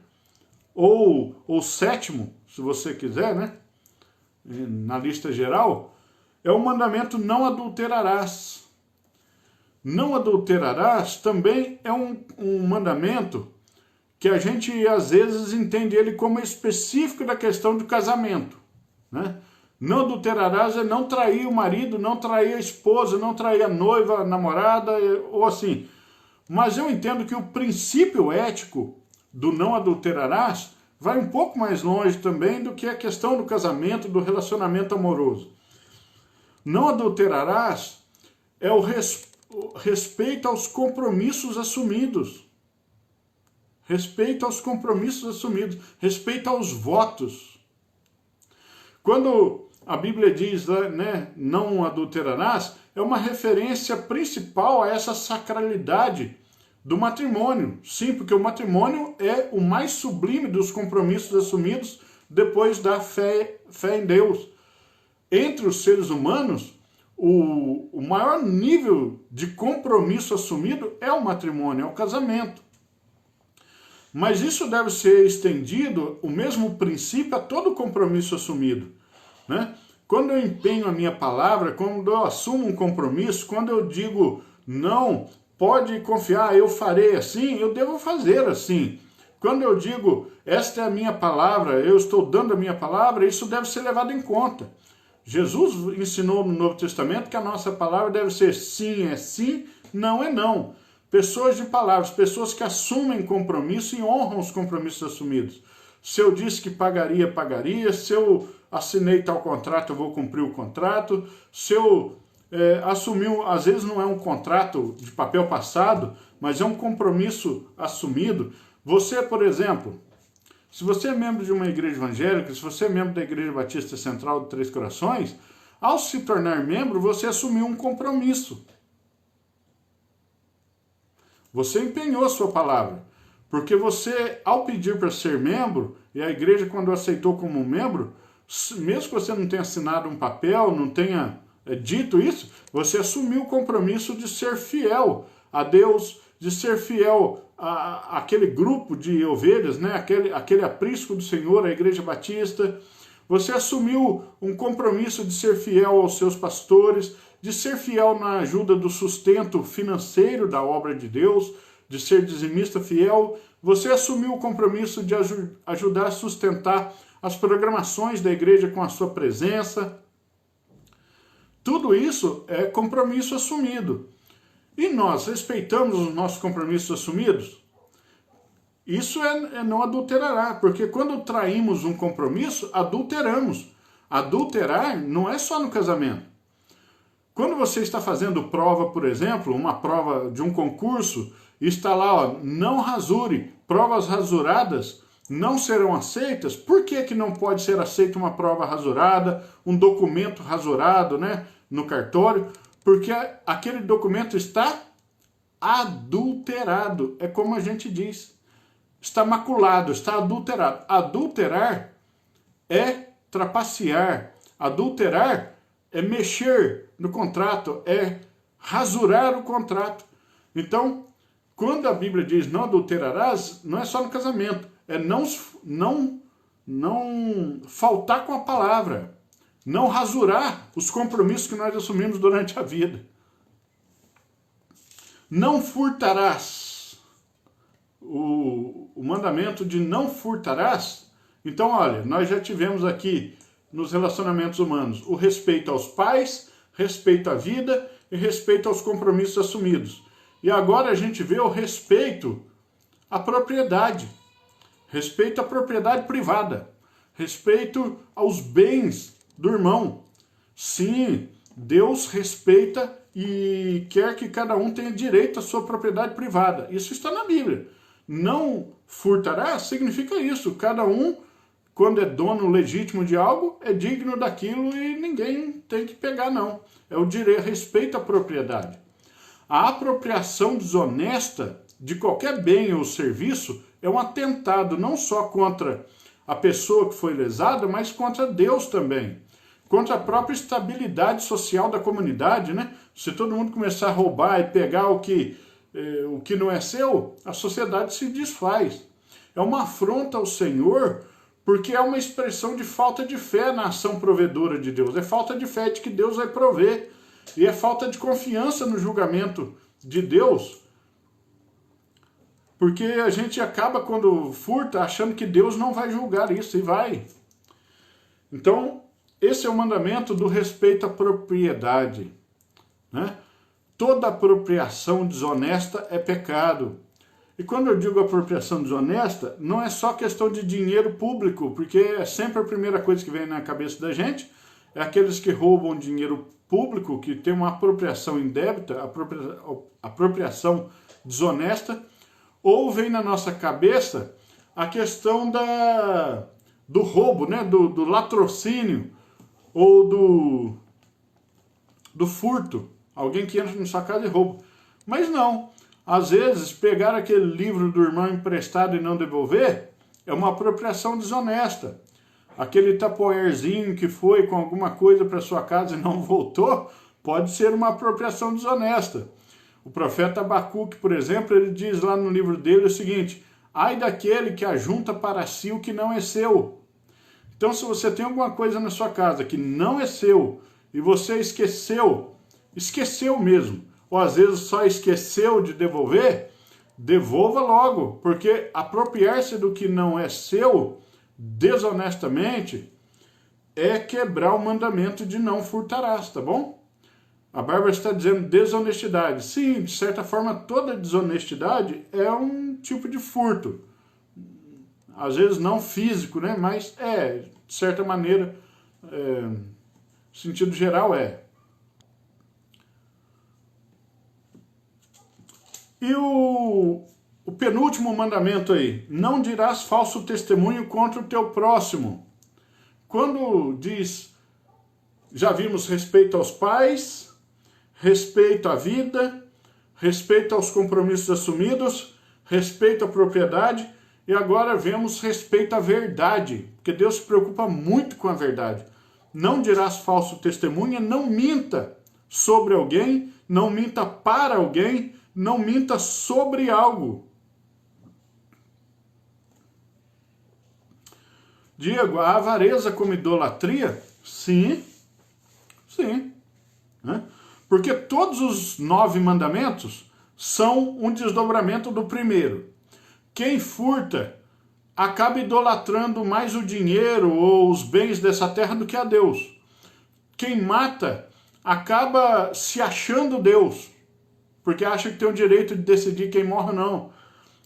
Ou 7º, se você quiser, né? Na lista geral, é o mandamento não adulterarás. Não adulterarás também é um mandamento que a gente às vezes entende ele como específico da questão do casamento, né? Não adulterarás é não trair o marido, não trair a esposa, não trair a noiva, a namorada, ou assim. Mas eu entendo que o princípio ético do não adulterarás vai um pouco mais longe também do que a questão do casamento, do relacionamento amoroso. Não adulterarás é o respeito aos compromissos assumidos. Respeito aos compromissos assumidos. Respeito aos votos. Quando a Bíblia diz, né, não adulterarás, é uma referência principal a essa sacralidade do matrimônio. Sim, porque o matrimônio é o mais sublime dos compromissos assumidos depois da fé em Deus. Entre os seres humanos, o maior nível de compromisso assumido é o matrimônio, é o casamento. Mas isso deve ser estendido, o mesmo princípio, a todo compromisso assumido, né? Quando eu empenho a minha palavra, quando eu assumo um compromisso, quando eu digo não, pode confiar, eu farei assim, eu devo fazer assim. Quando eu digo esta é a minha palavra, eu estou dando a minha palavra, isso deve ser levado em conta. Jesus ensinou no Novo Testamento que a nossa palavra deve ser sim é sim, não é não. Pessoas de palavras, pessoas que assumem compromisso e honram os compromissos assumidos. Se eu disse que pagaria, pagaria. Se eu assinei tal contrato, eu vou cumprir o contrato. Se eu assumi, às vezes não é um contrato de papel passado, mas é um compromisso assumido. Você, por exemplo, Se você é membro de uma igreja evangélica, se você é membro da Igreja Batista Central de Três Corações, ao se tornar membro, você assumiu um compromisso. Você empenhou a sua palavra. Porque você, ao pedir para ser membro, e a igreja, quando aceitou como membro, mesmo que você não tenha assinado um papel, não tenha dito isso, você assumiu o compromisso de ser fiel a Deus, de ser fiel àquele grupo de ovelhas, né? aquele aprisco do Senhor, a Igreja Batista. Você assumiu um compromisso de ser fiel aos seus pastores, de ser fiel na ajuda do sustento financeiro da obra de Deus, de ser dizimista fiel. Você assumiu o compromisso de ajudar a sustentar as programações da igreja com a sua presença. Tudo isso é compromisso assumido. E nós respeitamos os nossos compromissos assumidos? Isso é não adulterará, porque quando traímos um compromisso, adulteramos. Adulterar não é só no casamento. Quando você está fazendo prova, por exemplo, uma prova de um concurso, e está lá, ó, não rasure, provas rasuradas não serão aceitas. Por que não pode ser aceita uma prova rasurada, um documento rasurado, né, no cartório? Porque aquele documento está adulterado. É como a gente diz. Está maculado, está adulterado. Adulterar é trapacear. Adulterar é mexer no contrato, é rasurar o contrato. Então, quando a Bíblia diz não adulterarás, não é só no casamento, é não faltar com a palavra, não rasurar os compromissos que nós assumimos durante a vida. Não furtarás. O mandamento de não furtarás. Então, olha, nós já tivemos aqui nos relacionamentos humanos o respeito aos pais, respeito à vida e respeito aos compromissos assumidos. E agora a gente vê o respeito à propriedade, respeito à propriedade privada, respeito aos bens do irmão. Sim, Deus respeita e quer que cada um tenha direito à sua propriedade privada. Isso está na Bíblia. Não furtará significa isso. Cada um, quando é dono legítimo de algo, é digno daquilo e ninguém tem que pegar, não. É o direito, respeito à propriedade. A apropriação desonesta de qualquer bem ou serviço é um atentado não só contra a pessoa que foi lesada, mas contra Deus também. Contra a própria estabilidade social da comunidade, né? Se todo mundo começar a roubar e pegar o que não é seu, a sociedade se desfaz. É uma afronta ao Senhor, porque é uma expressão de falta de fé na ação provedora de Deus. É falta de fé de que Deus vai prover. E é falta de confiança no julgamento de Deus. Porque a gente acaba, quando furta, achando que Deus não vai julgar isso, e vai. Então, esse é o mandamento do respeito à propriedade, né? Toda apropriação desonesta é pecado. E quando eu digo apropriação desonesta, não é só questão de dinheiro público, porque é sempre a primeira coisa que vem na cabeça da gente, é aqueles que roubam dinheiro público, que tem uma apropriação indébita, apropriação desonesta, ou vem na nossa cabeça a questão do roubo, né? do latrocínio, ou do furto. Alguém que entra na sua casa e rouba. Mas não. Às vezes, pegar aquele livro do irmão emprestado e não devolver é uma apropriação desonesta. Aquele tapoerzinho que foi com alguma coisa para sua casa e não voltou, pode ser uma apropriação desonesta. O profeta Abacuque, por exemplo, ele diz lá no livro dele o seguinte: ai daquele que ajunta para si o que não é seu. Então, se você tem alguma coisa na sua casa que não é seu e você esqueceu mesmo, ou às vezes só esqueceu de devolver, devolva logo, porque apropriar-se do que não é seu desonestamente é quebrar o mandamento de não furtarás, tá bom? A Bárbara está dizendo desonestidade. Sim, de certa forma, toda desonestidade é um tipo de furto. Às vezes não físico, né? Mas de certa maneira, sentido geral é. E o o penúltimo mandamento aí, não dirás falso testemunho contra o teu próximo. Quando diz, já vimos respeito aos pais, respeito à vida, respeito aos compromissos assumidos, respeito à propriedade, e agora vemos respeito à verdade, porque Deus se preocupa muito com a verdade. Não dirás falso testemunho, não minta sobre alguém, não minta para alguém, não minta sobre algo. Diego, a avareza como idolatria? Sim, sim. Né? Porque todos os 9 mandamentos são um desdobramento do primeiro. Quem furta acaba idolatrando mais o dinheiro ou os bens dessa terra do que a Deus. Quem mata acaba se achando Deus, porque acha que tem o direito de decidir quem morre ou não,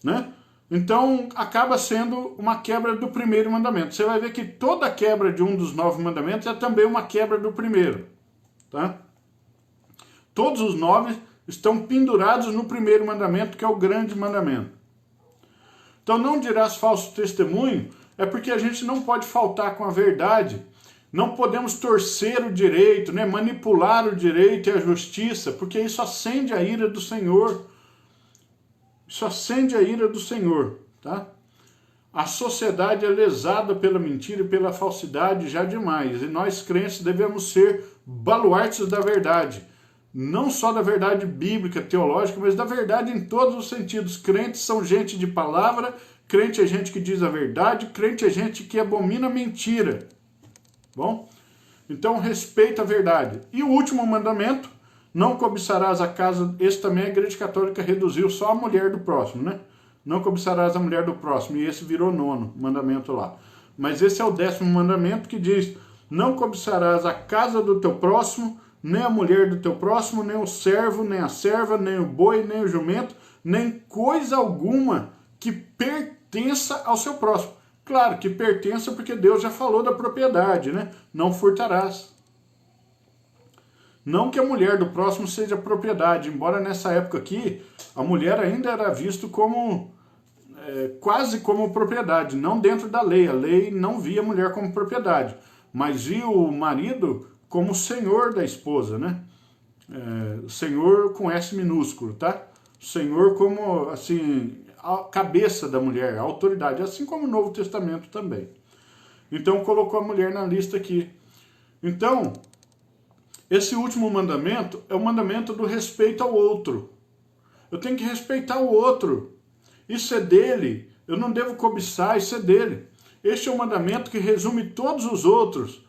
né? Então acaba sendo uma quebra do primeiro mandamento. Você vai ver que toda quebra de um dos 9 mandamentos é também uma quebra do primeiro, tá? Todos os 9 estão pendurados no primeiro mandamento, que é o grande mandamento. Então não dirás falso testemunho, é porque a gente não pode faltar com a verdade. Não podemos torcer o direito, né? Manipular o direito e a justiça, porque isso acende a ira do Senhor. Isso acende a ira do Senhor, tá? A sociedade é lesada pela mentira e pela falsidade já demais. E nós crentes devemos ser baluartes da verdade. Não só da verdade bíblica, teológica, mas da verdade em todos os sentidos. Crentes são gente de palavra, crente é gente que diz a verdade, crente é gente que abomina a mentira. Bom? Então respeita a verdade. E o último mandamento, não cobiçarás a casa, esse também a Igreja Católica reduziu só a mulher do próximo, né? Não cobiçarás a mulher do próximo, e esse virou 9º mandamento lá. Mas esse é o 10º mandamento que diz, não cobiçarás a casa do teu próximo, nem a mulher do teu próximo, nem o servo, nem a serva, nem o boi, nem o jumento, nem coisa alguma que pertença ao seu próximo. Claro que pertença porque Deus já falou da propriedade, né? Não furtarás. Não que a mulher do próximo seja propriedade, embora nessa época aqui a mulher ainda era vista como quase como propriedade, não dentro da lei. A lei não via a mulher como propriedade, mas via o marido como senhor da esposa, né? Senhor com S minúsculo, tá? Senhor como, assim, a cabeça da mulher, a autoridade, assim como o Novo Testamento também. Então colocou a mulher na lista aqui. Então, esse último mandamento é o mandamento do respeito ao outro. Eu tenho que respeitar o outro. Isso é dele. Eu não devo cobiçar, isso é dele. Este é o mandamento que resume todos os outros.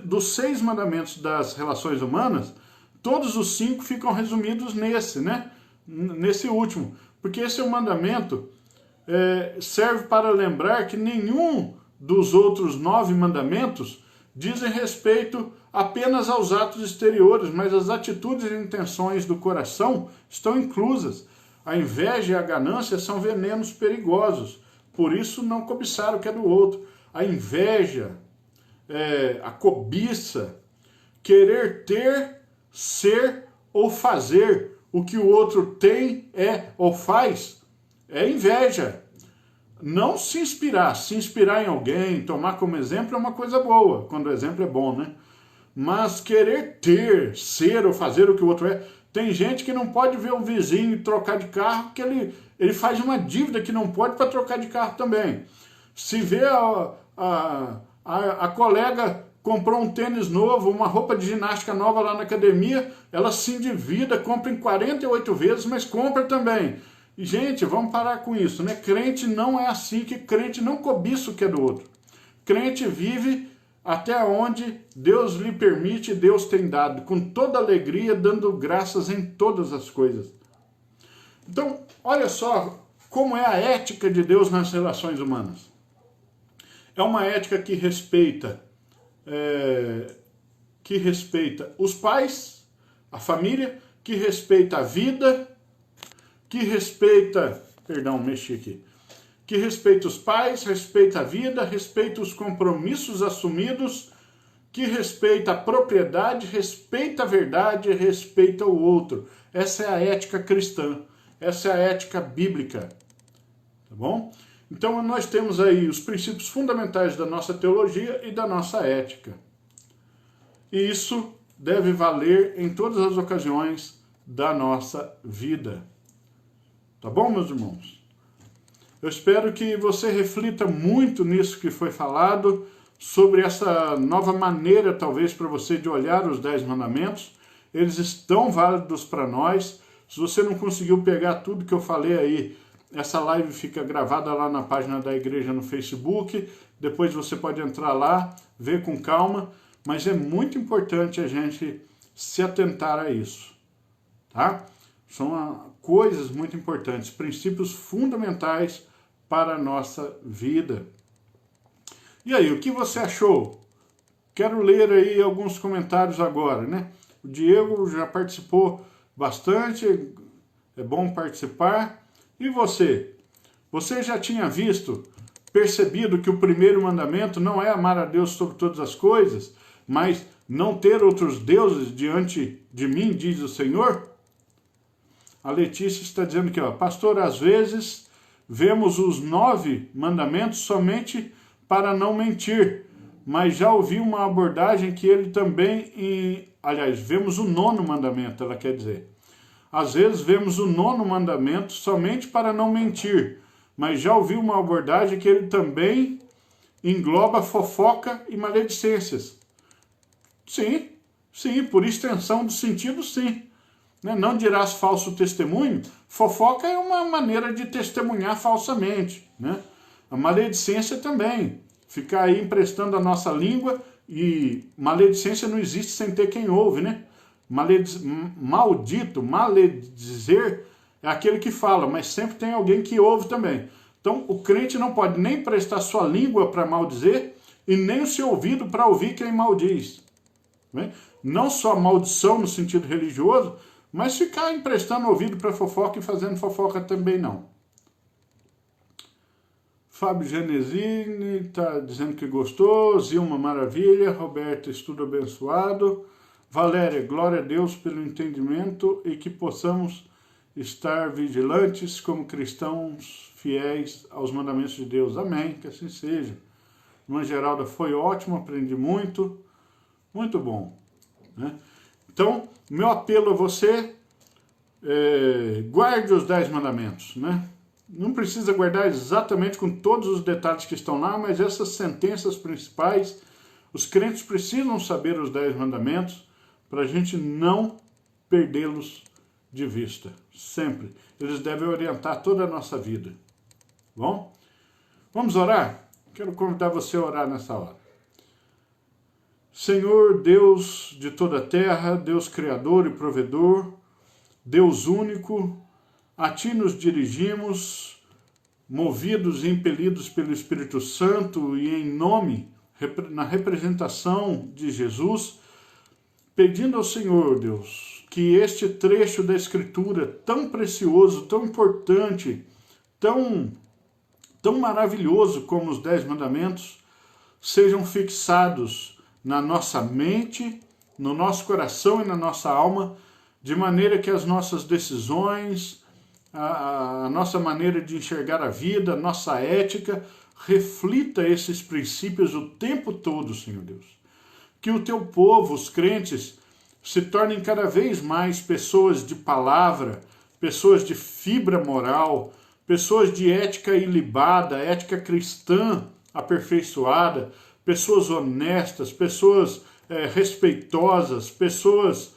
Dos 6 mandamentos das relações humanas, todos os 5 ficam resumidos nesse, né? Nesse último. Porque esse é um mandamento, serve para lembrar que nenhum dos outros 9 mandamentos dizem respeito apenas aos atos exteriores, mas as atitudes e intenções do coração estão inclusas. A inveja e a ganância são venenos perigosos, por isso não cobiçar o que é do outro. A inveja, a cobiça, querer ter, ser ou fazer o que o outro tem, ou faz, é inveja. Não se inspirar em alguém, tomar como exemplo é uma coisa boa, quando o exemplo é bom, né? Mas querer ter, ser ou fazer o que o outro é, tem gente que não pode ver o vizinho trocar de carro, porque ele faz uma dívida que não pode para trocar de carro também. Se vê a colega comprou um tênis novo, uma roupa de ginástica nova lá na academia, ela se endivida, compra em 48 vezes, mas compra também. E, gente, vamos parar com isso, né? Crente não é assim, que crente não cobiça o que é do outro. Crente vive até onde Deus lhe permite, Deus tem dado, com toda alegria, dando graças em todas as coisas. Então, olha só como é a ética de Deus nas relações humanas. É uma ética que respeita os pais, a família, que respeita a vida, que respeita os pais, respeita a vida, respeita os compromissos assumidos, que respeita a propriedade, respeita a verdade, respeita o outro. Essa é a ética cristã. Essa é a ética bíblica, tá bom? Então nós temos aí os princípios fundamentais da nossa teologia e da nossa ética. E isso deve valer em todas as ocasiões da nossa vida. Tá bom, meus irmãos? Eu espero que você reflita muito nisso que foi falado, sobre essa nova maneira, talvez, para você de olhar os 10 mandamentos. Eles estão válidos para nós. Se você não conseguiu pegar tudo que eu falei aí, essa live fica gravada lá na página da igreja no Facebook. Depois você pode entrar lá, ver com calma. Mas é muito importante a gente se atentar a isso, tá? São coisas muito importantes, princípios fundamentais para a nossa vida. E aí, o que você achou? Quero ler aí alguns comentários agora, né? O Diego já participou bastante, é bom participar. E você? Você já tinha percebido que o primeiro mandamento não é amar a Deus sobre todas as coisas, mas não ter outros deuses diante de mim, diz o Senhor? A Letícia está dizendo aqui, ó, pastor, às vezes vemos os 9 mandamentos somente para não mentir, mas já ouvi uma abordagem que ele também, aliás, vemos o 9º mandamento, ela quer dizer. Às vezes vemos o 9º mandamento somente para não mentir, mas já ouvi uma abordagem que ele também engloba fofoca e maledicências. Sim, por extensão do sentido, sim. Não dirás falso testemunho, fofoca é uma maneira de testemunhar falsamente, né? A maledicência também, ficar aí emprestando a nossa língua, e maledicência não existe sem ter quem ouve, né? Maldito, maledizer, é aquele que fala, mas sempre tem alguém que ouve também. Então o crente não pode nem prestar sua língua para maldizer, e nem o seu ouvido para ouvir quem maldiz. Né? Não só maldição no sentido religioso, mas ficar emprestando ouvido para fofoca e fazendo fofoca também não. Fábio Genesini está dizendo que gostou. Zilma, maravilha. Roberto, estudo abençoado. Valéria, glória a Deus pelo entendimento e que possamos estar vigilantes como cristãos fiéis aos mandamentos de Deus. Amém, que assim seja. Irmã Geralda, foi ótimo, aprendi muito. Muito bom. Né? Então, meu apelo a você, guarde os 10 mandamentos, né? Não precisa guardar exatamente com todos os detalhes que estão lá, mas essas sentenças principais, os crentes precisam saber os 10 mandamentos para a gente não perdê-los de vista, sempre. Eles devem orientar toda a nossa vida. Bom? Vamos orar? Quero convidar você a orar nessa hora. Senhor, Deus de toda a terra, Deus Criador e Provedor, Deus único, a Ti nos dirigimos, movidos e impelidos pelo Espírito Santo e em nome, na representação de Jesus, pedindo ao Senhor, Deus, que este trecho da Escritura tão precioso, tão importante, tão maravilhoso como os 10 mandamentos, sejam fixados na nossa mente, no nosso coração e na nossa alma, de maneira que as nossas decisões, a nossa maneira de enxergar a vida, a nossa ética, reflita esses princípios o tempo todo, Senhor Deus. Que o Teu povo, os crentes, se tornem cada vez mais pessoas de palavra, pessoas de fibra moral, pessoas de ética ilibada, ética cristã aperfeiçoada, pessoas honestas, pessoas respeitosas, pessoas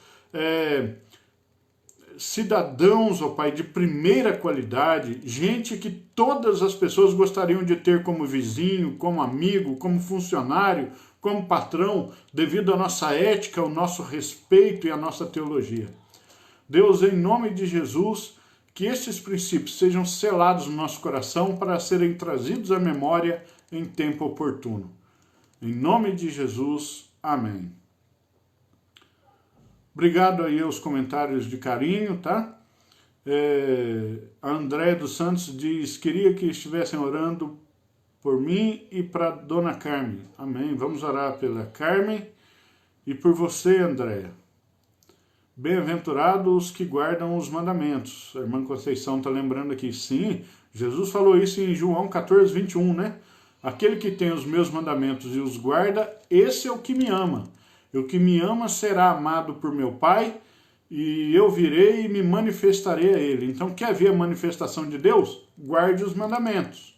cidadãos, ó Pai, de primeira qualidade, gente que todas as pessoas gostariam de ter como vizinho, como amigo, como funcionário, como patrão, devido à nossa ética, ao nosso respeito e à nossa teologia. Deus, em nome de Jesus, que estes princípios sejam selados no nosso coração para serem trazidos à memória em tempo oportuno. Em nome de Jesus, amém. Obrigado aí aos comentários de carinho, tá? A Andréia dos Santos diz, queria que estivessem orando por mim e para Dona Carmen. Amém. Vamos orar pela Carmen e por você, Andréia. Bem-aventurados os que guardam os mandamentos. A irmã Conceição está lembrando aqui. Sim, Jesus falou isso em João 14, 21, né? Aquele que tem os meus mandamentos e os guarda, esse é o que me ama. E o que me ama será amado por meu Pai, e eu virei e me manifestarei a ele. Então, quer ver a manifestação de Deus? Guarde os mandamentos.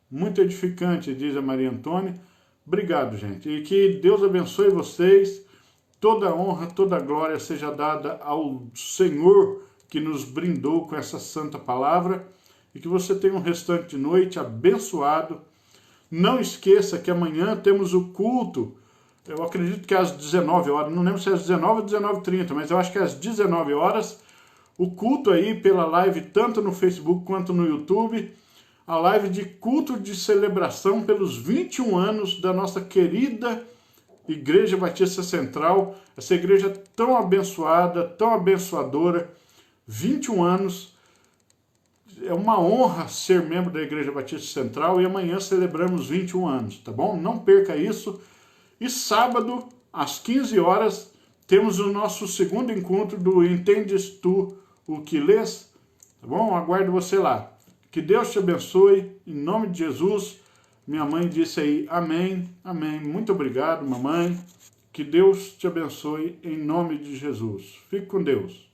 Muito edificante, diz a Maria Antônia. Obrigado, gente. E que Deus abençoe vocês. Toda honra, toda glória seja dada ao Senhor que nos brindou com essa santa palavra. E que você tenha um restante de noite abençoado. Não esqueça que amanhã temos o culto. Eu acredito que é às 19 horas. Não lembro se é às 19 ou 19h30, mas eu acho que é às 19 horas. O culto aí pela live, tanto no Facebook quanto no YouTube. A live de culto de celebração pelos 21 anos da nossa querida Igreja Batista Central, essa igreja tão abençoada, tão abençoadora, 21 anos, é uma honra ser membro da Igreja Batista Central e amanhã celebramos 21 anos, tá bom? Não perca isso. E sábado, às 15 horas, temos o nosso segundo encontro do Entendes Tu o que lês, tá bom? Aguardo você lá. Que Deus te abençoe, em nome de Jesus. Minha mãe disse aí, amém, amém. Muito obrigado, mamãe. Que Deus te abençoe em nome de Jesus. Fique com Deus.